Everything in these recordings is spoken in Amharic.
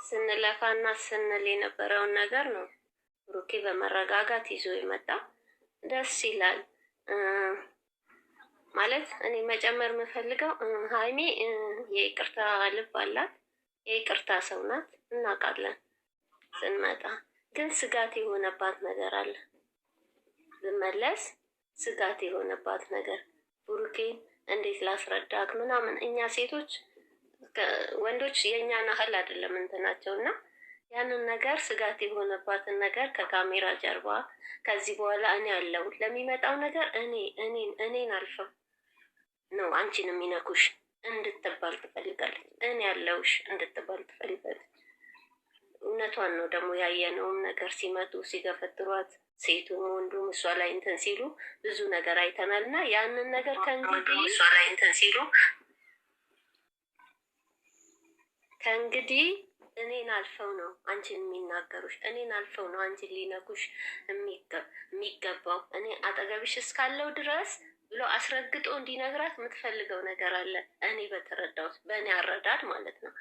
ስንለፋና ስንል የነበረውን ነገር ነው ብሩኬ በመረጋጋት ይዞ የመጣ ደስ ይላል። ማለት እኔ መጨመር የምፈልገው ሀይሚ የይቅርታ ልብ አላት፣ የይቅርታ ሰው ናት እናውቃለን። ስንመጣ ግን ስጋት የሆነባት ነገር አለ። ብመለስ ስጋት የሆነባት ነገር ብሩኬን እንዴት ላስረዳክ ምናምን። እኛ ሴቶች ወንዶች የእኛ ናህል አይደለም እንትናቸው እና ያንን ነገር ስጋት የሆነባትን ነገር ከካሜራ ጀርባ ከዚህ በኋላ እኔ ያለው ለሚመጣው ነገር እኔን አልፈው ነው አንቺን የሚነኩሽ እንድትባል ትፈልጋለች። እኔ ያለውሽ እንድትባል ትፈልጋለች። እውነቷን ነው ደግሞ ያየነውም ነገር ሲመጡ ሲገፈትሯት ሴቱም ወንዱም እሷ ላይ እንትን ሲሉ ብዙ ነገር አይተናል እና ያንን ነገር ከእንግዲህ እኔን አልፈው ነው አንቺን የሚናገሩሽ፣ እኔን አልፈው ነው አንቺን ሊነኩሽ የሚገባው። እኔ አጠገብሽ እስካለው ድረስ ብሎ አስረግጦ እንዲነግራት የምትፈልገው ነገር አለ። እኔ በተረዳሁት በእኔ አረዳድ ማለት ነው።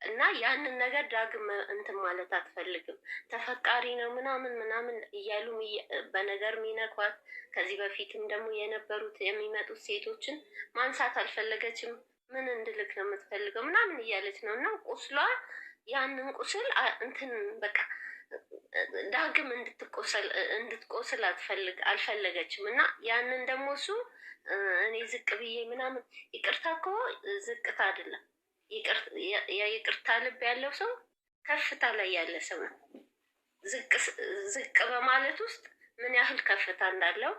እና ያንን ነገር ዳግም እንትን ማለት አትፈልግም። ተፈቃሪ ነው ምናምን እያሉ በነገር የሚነኳት ከዚህ በፊትም ደግሞ የነበሩት የሚመጡት ሴቶችን ማንሳት አልፈለገችም። ምን እንድልክ ነው የምትፈልገው ምናምን እያለች ነው። እና ቁስሏ ያንን ቁስል እንትን በቃ ዳግም እንድትቆስል አልፈለገችም። እና ያንን ደግሞ እሱ እኔ ዝቅ ብዬ ምናምን ይቅርታ እኮ ዝቅታ አይደለም። የይቅርታ ልብ ያለው ሰው ከፍታ ላይ ያለ ሰው ነው። ዝቅ በማለት ውስጥ ምን ያህል ከፍታ እንዳለው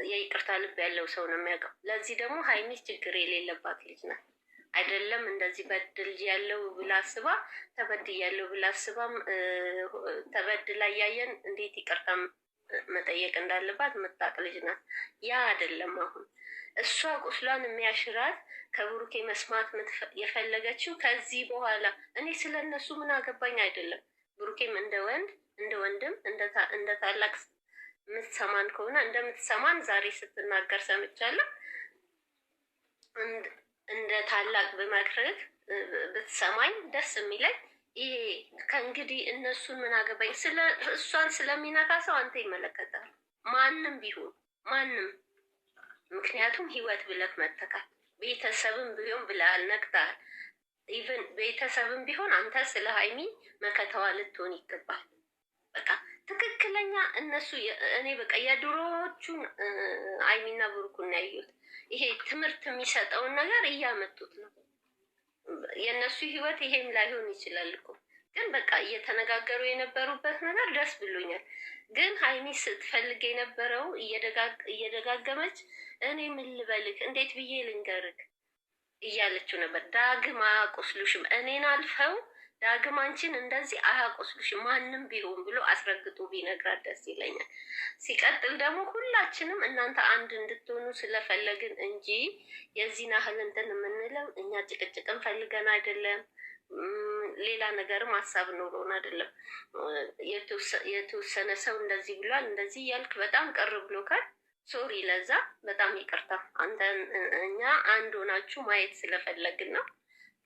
የይቅርታ ልብ ያለው ሰው ነው የሚያውቀው። ለዚህ ደግሞ ሀይሚ ችግር የሌለባት ልጅ ናት። አይደለም እንደዚህ በድል ያለው ብላ አስባ ተበድያለሁ ብላ አስባም ተበድላ እያየን እንዴት ይቅርታ መጠየቅ እንዳለባት የምታውቅ ልጅ ናት። ያ አይደለም አሁን እሷ ቁስሏን የሚያሽራት ከብሩኬ መስማት የፈለገችው ከዚህ በኋላ እኔ ስለ እነሱ ምን አገባኝ አይደለም። ብሩኬም እንደ ወንድም እንደ ታላቅ የምትሰማን ከሆነ እንደምትሰማን ዛሬ ስትናገር ሰምቻለሁ። እንደ ታላቅ ብመክርህ ብትሰማኝ ደስ የሚለኝ ይሄ ከእንግዲህ እነሱን ምን አገባኝ። እሷን ስለሚነካ ሰው አንተ ይመለከታል፣ ማንም ቢሆን ማንም። ምክንያቱም ህይወት ብለህ መተካል። ቤተሰብም ቢሆን ብለሃል ነቅተሃል። ኢቨን ቤተሰብም ቢሆን አንተ ስለ ሀይሚ መከተዋ ልትሆን ይገባል። በቃ ትክክለኛ እነሱ እኔ በቃ የድሮዎቹን ሀይሚና ብሩክን ያዩት ይሄ ትምህርት የሚሰጠውን ነገር እያመጡት ነው። የእነሱ ህይወት ይሄም ላይሆን ይችላል እኮ ግን በቃ እየተነጋገሩ የነበሩበት ነገር ደስ ብሎኛል። ግን ሀይሚ ስትፈልግ የነበረው እየደጋገመች እኔ ምን ልበልክ እንዴት ብዬ ልንገርክ እያለችው ነበር። ዳግም አያቆስሉሽም፣ እኔን አልፈው ዳግም አንቺን እንደዚህ አያቆስሉሽም ማንም ቢሆን ብሎ አስረግጦ ቢነግራት ደስ ይለኛል። ሲቀጥል ደግሞ ሁላችንም እናንተ አንድ እንድትሆኑ ስለፈለግን እንጂ የዚህን ያህል እንትን የምንለው እኛ ጭቅጭቅን ፈልገን አይደለም። ሌላ ነገርም ሀሳብ ኖሮን አይደለም። የተወሰነ ሰው እንደዚህ ብሏል እንደዚህ እያልክ በጣም ቀር ብሎካል። ሶሪ ለዛ በጣም ይቅርታ። እኛ አንድ ሆናችሁ ማየት ስለፈለግን ነው።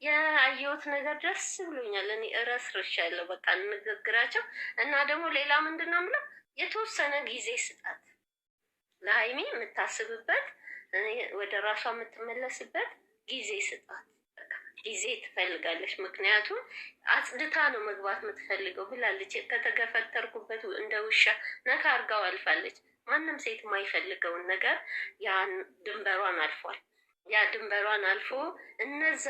የአየሁት ነገር ደስ ብሎኛል። እኔ እረስርሻለሁ በቃ ንግግራቸው እና ደግሞ ሌላ ምንድን ነው የምለው የተወሰነ ጊዜ ስጣት ለሀይሚ የምታስብበት ወደ ራሷ የምትመለስበት ጊዜ ስጣት። ጊዜ ትፈልጋለች። ምክንያቱም አጽድታ ነው መግባት የምትፈልገው ብላለች። ከተገፈተርኩበት እንደ ውሻ ነካ አርጋው አልፋለች። ማንም ሴት የማይፈልገውን ነገር ያን ድንበሯን አልፏል። ያ ድንበሯን አልፎ እነዛ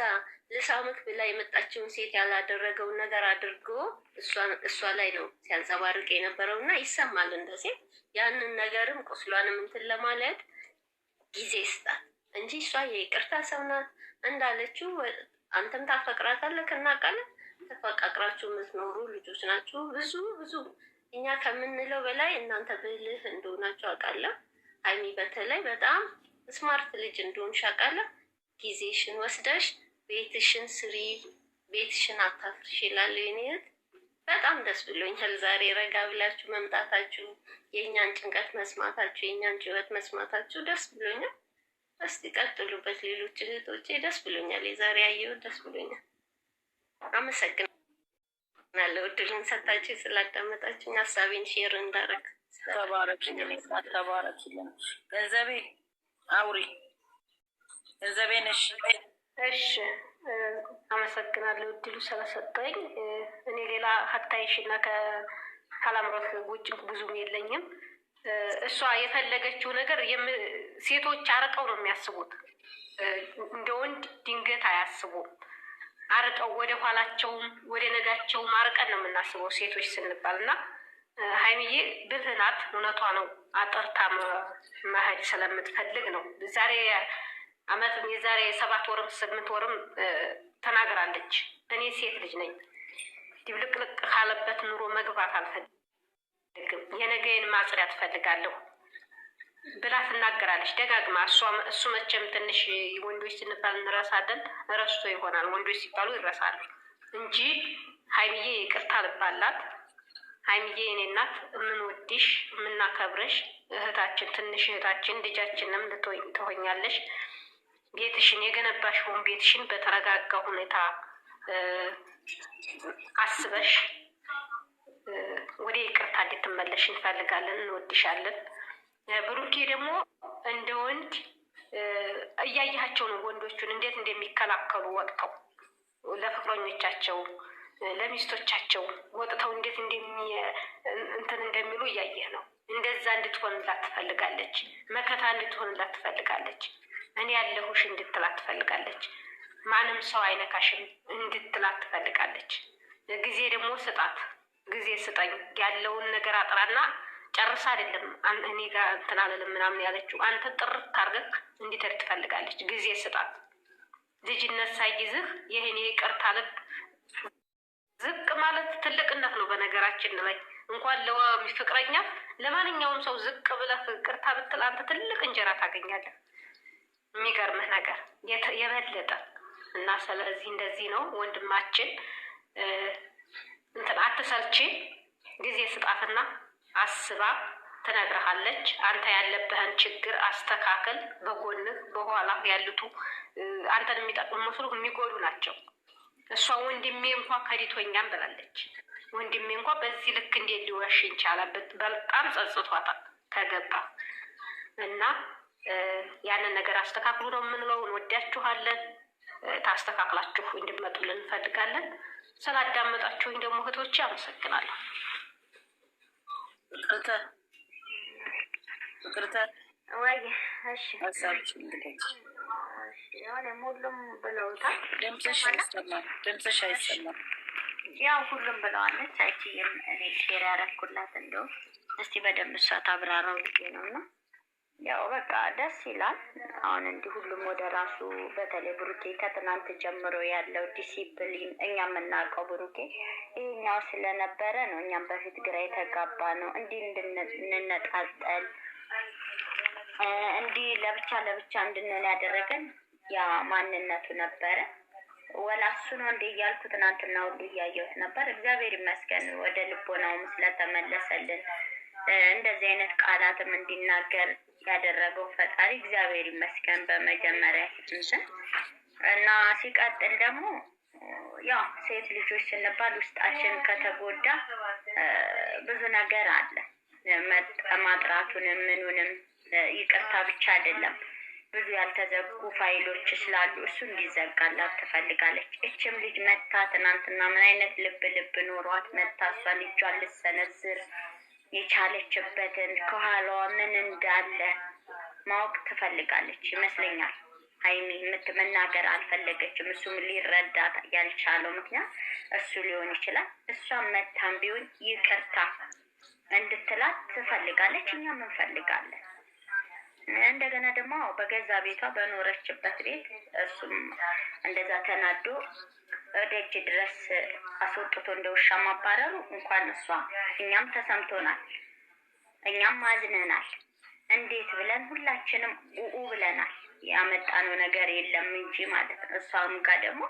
ልሳምክ ብላ የመጣችውን ሴት ያላደረገውን ነገር አድርጎ እሷ ላይ ነው ሲያንጸባርቅ የነበረው እና ይሰማል እንደ ሴት። ያንን ነገርም ቁስሏንም እንትን ለማለት ጊዜ ስጣት እንጂ እሷ የይቅርታ ሰው ናት እንዳለችው። አንተም ታፈቅራታለህ እናውቃለን። ተፈቃቅራችሁ የምትኖሩ ልጆች ናችሁ። ብዙ እኛ ከምንለው በላይ እናንተ ብልህ እንደሆናችሁ አውቃለሁ። ሀይሚ በተለይ በጣም ስማርት ልጅ እንደሆንሽ አውቃለሁ። ጊዜሽን ወስደሽ ቤትሽን ስሪ፣ ቤትሽን አታፍርሽ ይላል። የኔት በጣም ደስ ብሎኛል ዛሬ ረጋ ብላችሁ መምጣታችሁ፣ የእኛን ጭንቀት መስማታችሁ፣ የእኛን ጭወት መስማታችሁ ደስ ብሎኛል። እስቲ ቀጥሉበት ሌሎች እህቶቼ። ደስ ብሎኛል። የዛሬ አየሁት ደስ ብሎኛል። አመሰግናለሁ። ናለ እድልን ሰጣችሁ ስላዳመጣችሁ ሀሳቤን ሼር እንዳረግ ተባረክልኝ። ተባረክልኝ። ገንዘቤ አውሪ ገንዘቤ ነሽ። እሺ አመሰግናለሁ እድሉ ስለሰጠኝ። እኔ ሌላ ሀታይሽ እና ከካላምሮት ውጭ ብዙም የለኝም። እሷ የፈለገችው ነገር ሴቶች አርቀው ነው የሚያስቡት፣ እንደ ወንድ ድንገት አያስቡም። አርቀው ወደ ኋላቸውም ወደ ነጋቸውም አርቀን ነው የምናስበው ሴቶች ስንባል እና ሀይሚዬ ብልህ ናት፣ እውነቷ ነው። አጠርታ መሄድ ስለምትፈልግ ነው። ዛሬ አመትም የዛሬ 7 ወርም 8 ወርም ተናግራለች። እኔ ሴት ልጅ ነኝ፣ ድብልቅልቅ ካለበት ኑሮ መግባት አልፈልግም፣ የነገዬን ማጽዳት እፈልጋለሁ ብላ ትናገራለች ደጋግማ። እሱ መቼም ትንሽ ወንዶች ስንባል እንረሳለን፣ ረስቶ ይሆናል። ወንዶች ሲባሉ ይረሳሉ እንጂ ሀይሚዬ ይቅርታ ልባላት። ሀይሚዬ የኔ እናት የምንወድሽ የምናከብረሽ እህታችን፣ ትንሽ እህታችን፣ ልጃችንም ትሆኛለሽ። ቤትሽን የገነባሽውን ቤትሽን በተረጋጋ ሁኔታ አስበሽ ወደ ይቅርታ እንድትመለሽ እንፈልጋለን። እንወድሻለን። ብሩኬ ደግሞ እንደ ወንድ እያያቸው ነው ወንዶቹን እንዴት እንደሚከላከሉ ወጥተው ለፍቅረኞቻቸው ለሚስቶቻቸው ወጥተው እንዴት እንትን እንደሚሉ እያየህ ነው። እንደዛ እንድትሆንላት ትፈልጋለች። መከታ እንድትሆንላት ትፈልጋለች። እኔ ያለሁሽ እንድትላት ትፈልጋለች። ማንም ሰው አይነካሽም እንድትላት ትፈልጋለች። ጊዜ ደግሞ ስጣት፣ ጊዜ ስጠኝ፣ ያለውን ነገር አጥራና ጨርሳ አይደለም እኔ ጋር እንትን አልልም ምናምን ያለችው። አንተ ጥርት አድርገህ እንዲተር ትፈልጋለች። ጊዜ ስጣት። ልጅነት ሳይይዝህ ይህን ይቅርታ ልብ ዝቅ ማለት ትልቅነት ነው። በነገራችን ላይ እንኳን ለፍቅረኛ ለማንኛውም ሰው ዝቅ ብለህ ቅርታ ብትል አንተ ትልቅ እንጀራ ታገኛለህ። የሚገርምህ ነገር የበለጠ እና ስለዚህ እንደዚህ ነው ወንድማችን። እንትን አትሰልቺ፣ ጊዜ ስጣትና አስባ ትነግርሃለች። አንተ ያለብህን ችግር አስተካከል። በጎንህ በኋላ ያሉቱ አንተን የሚጠቅሙ መስሎ የሚጎዱ ናቸው። እሷ ወንድሜ እንኳ ከዲቶኛም ብላለች። ወንድሜ እንኳ በዚህ ልክ እንዴት ሊወሽኝ ቻለበት? በጣም ጸጽቷታል ከገባ እና ያንን ነገር አስተካክሉ ነው የምንለው። እንወዳችኋለን። ታስተካክላችሁ እንድመጡልን እንፈልጋለን። ስላዳመጣችሁኝ ደግሞ እህቶቼ አመሰግናለሁ። ፍቅርተ ወይ እሺ፣ ሀሳብሽን እንግዲህ ያው ሁሉም ብለውታል። ድምፅሽ አይሰማም። ያው ሁሉም ብለዋለች። አይችልም እኔ ሼር ያደረኩላት እንደው እስቲ በደንብ እሷ ታብራራው ልጄ ነው እና ያው በቃ ደስ ይላል። አሁን እንዲህ ሁሉም ወደ ራሱ በተለይ ብሩኬ ከትናንት ጀምሮ ያለው ዲሲፕሊን እኛ የምናውቀው ብሩኬ ይሄኛው ስለነበረ ነው። እኛም በፊት ግራ የተጋባ ነው። እንዲህ እንድንነጣጠል እንዲህ ለብቻ እንድንሆን ያደረገን ያ ማንነቱ ነበረ። ወላ እሱ ነው እንደ እያልኩ ትናንትና ሁሉ እያየሁት ነበር። እግዚአብሔር ይመስገን ወደ ልቦናውም ስለተመለሰልን እንደዚህ አይነት ቃላትም እንዲናገር ያደረገው ፈጣሪ እግዚአብሔር ይመስገን በመጀመሪያ እንትን እና ሲቀጥል ደግሞ ያው ሴት ልጆች ስንባል ውስጣችን ከተጎዳ ብዙ ነገር አለ። ማጥራቱንም ምኑንም ይቅርታ ብቻ አይደለም፣ ብዙ ያልተዘጉ ፋይሎች ስላሉ እሱ እንዲዘጋላት ትፈልጋለች። እችም ልጅ መታ ትናንትና ምን አይነት ልብ ኖሯት መታ እሷ ልጇን ልሰነዝር የቻለችበትን ከኋላዋ ምን እንዳለ ማወቅ ትፈልጋለች ይመስለኛል። ሀይሚ መናገር አልፈለገችም። እሱም ሊረዳት ያልቻለው ምክንያት እሱ ሊሆን ይችላል። እሷም መታም ቢሆን ይቅርታ እንድትላት ትፈልጋለች። እኛም እንፈልጋለን። እንደገና ደግሞ በገዛ ቤቷ በኖረችበት ቤት እሱም እንደዛ ተናዶ ደጅ ድረስ አስወጥቶ እንደ ውሻ ማባረሩ እንኳን እሷ እኛም ተሰምቶናል፣ እኛም አዝነናል። እንዴት ብለን ሁላችንም ብለናል። ያመጣነው ነገር የለም እንጂ ማለት ነው። እሷም ጋር ደግሞ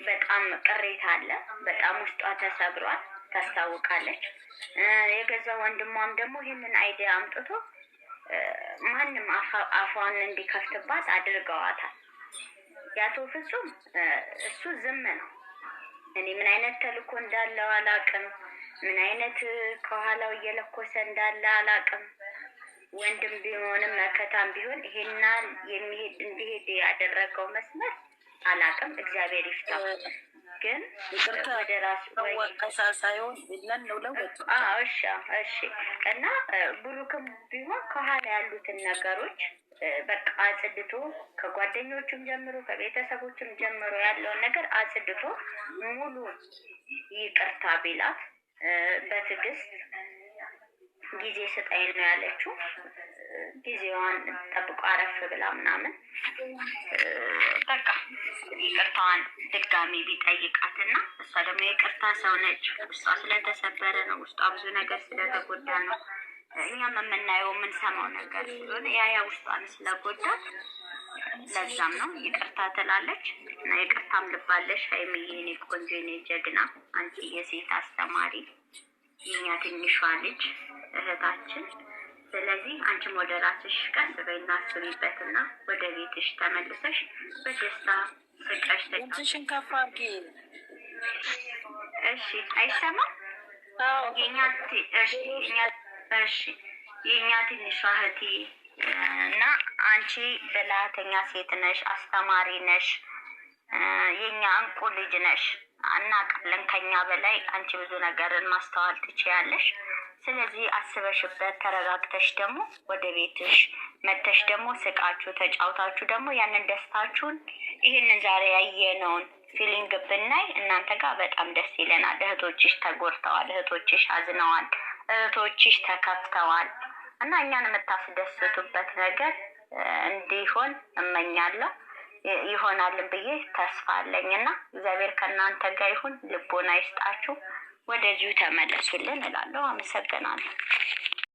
በጣም ቅሬታ አለ። በጣም ውስጧ ተሰብሯል፣ ታስታውቃለች። የገዛ ወንድሟም ደግሞ ይህንን አይዲያ አምጥቶ ማንም አፏን እንዲከፍትባት አድርገዋታል። ያቶ ፍጹም እሱ ዝም ነው። እኔ ምን አይነት ተልእኮ እንዳለው አላቅም። ምን አይነት ከኋላው እየለኮሰ እንዳለ አላቅም። ወንድም ቢሆንም መከታም ቢሆን ይሄና የሚሄድ እንዲሄድ ያደረገው መስመር አላቅም። እግዚአብሔር ይፍታው። ግን ወደ ራሱ ወቀሳ ሳይሆን ብለን ነው ለወጥ እሺ። እና ብሩክም ቢሆን ከኋላ ያሉትን ነገሮች በቃ አጽድቶ ከጓደኞቹም ጀምሮ ከቤተሰቦችም ጀምሮ ያለውን ነገር አጽድቶ ሙሉ ይቅርታ ቢላት በትዕግስት ጊዜ ስጠኝ ነው ያለችው። ጊዜዋን ጠብቆ አረፍ ብላ ምናምን በቃ ይቅርታዋን ድጋሚ ቢጠይቃትና እሷ ደግሞ የቅርታ ሰው ነች። ውስጧ ስለተሰበረ ነው፣ ውስጧ ብዙ ነገር ስለተጎዳ ነው። እኛም የምናየው የምንሰማው ነገር ስለሆነ ያ ውስጧን ስለጎዳት ለዛም ነው ይቅርታ ትላለች። እና ይቅርታም ልባለሽ ሀይሚዬ፣ የኔ ቆንጆ፣ የኔ ጀግና፣ አንቺ የሴት አስተማሪ፣ የኛ ትንሿ ልጅ እህታችን። ስለዚህ አንቺም ወደ ራስሽ ቀስ በይና አስቢበትና ወደ ቤትሽ ተመልሰሽ በደስታ ስቀሽ ድምፅሽን ከፍ አድርጊ። እሺ፣ አይሰማም? የኛ ትንሿ እህቴ እና አንቺ ብልሃተኛ ሴት ነሽ፣ አስተማሪ ነሽ፣ የኛ እንቁ ልጅ ነሽ። እናውቃለን። ከኛ በላይ አንቺ ብዙ ነገርን ማስተዋል ትችያለሽ። ስለዚህ አስበሽበት ተረጋግተሽ ደግሞ ወደ ቤትሽ መተሽ ደግሞ ስቃችሁ ተጫውታችሁ ደግሞ ያንን ደስታችሁን ይህንን ዛሬ ያየነውን ፊሊንግ ብናይ እናንተ ጋር በጣም ደስ ይለናል። እህቶችሽ ተጎድተዋል፣ እህቶችሽ አዝነዋል፣ እህቶችሽ ተከፍተዋል እና እኛን የምታስደስቱበት ነገር እንዲሆን እመኛለሁ። ይሆናልን ብዬ ተስፋ አለኝ እና እግዚአብሔር ከእናንተ ጋር ይሁን። ልቦና ይስጣችሁ። ወደዚሁ ተመለሱልን እላለሁ። አመሰግናለሁ።